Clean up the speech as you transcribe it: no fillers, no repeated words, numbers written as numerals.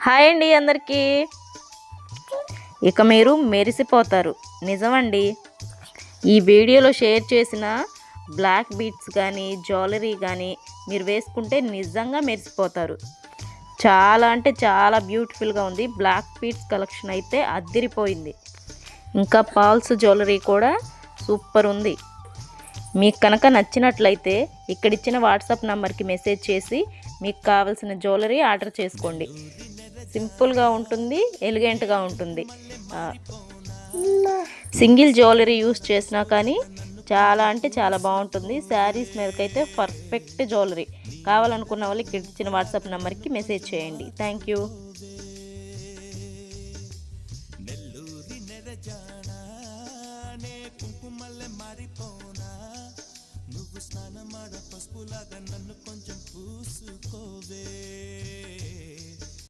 Hi అండి అందరికీ. ఇక మీరు మెరిసిపోతారు, నిజమండి. ఈ వీడియోలో షేర్ చేసిన బ్లాక్ బీడ్స్ కానీ జ్యువెలరీ కానీ మీరు వేసుకుంటే నిజంగా మెరిసిపోతారు. చాలా అంటే చాలా బ్యూటిఫుల్గా ఉంది. బ్లాక్ బీడ్స్ కలెక్షన్ అయితే అద్దిరిపోయింది. ఇంకా పాల్స్ జ్యువెలరీ కూడా సూపర్ ఉంది. మీకు కనుక నచ్చినట్లయితే ఇక్కడిచ్చిన వాట్సాప్ నెంబర్కి మెసేజ్ చేసి మీకు కావాల్సిన జ్యువెలరీ ఆర్డర్ చేసుకోండి. సింపుల్గా ఉంటుంది, ఎలిగెంట్గా ఉంటుంది. సింగిల్ జ్యువెలరీ యూస్ చేసినా కానీ చాలా అంటే చాలా బాగుంటుంది. శారీస్ మీదకైతే పర్ఫెక్ట్ జ్యువెలరీ. కావాలనుకున్న వాళ్ళు ఇక్కడ ఇచ్చిన వాట్సాప్ నెంబర్కి మెసేజ్ చేయండి. Thank you. నువ్వు స్నానమాడ పసుపులాగా నన్ను కొంచెం పూసుకోవే.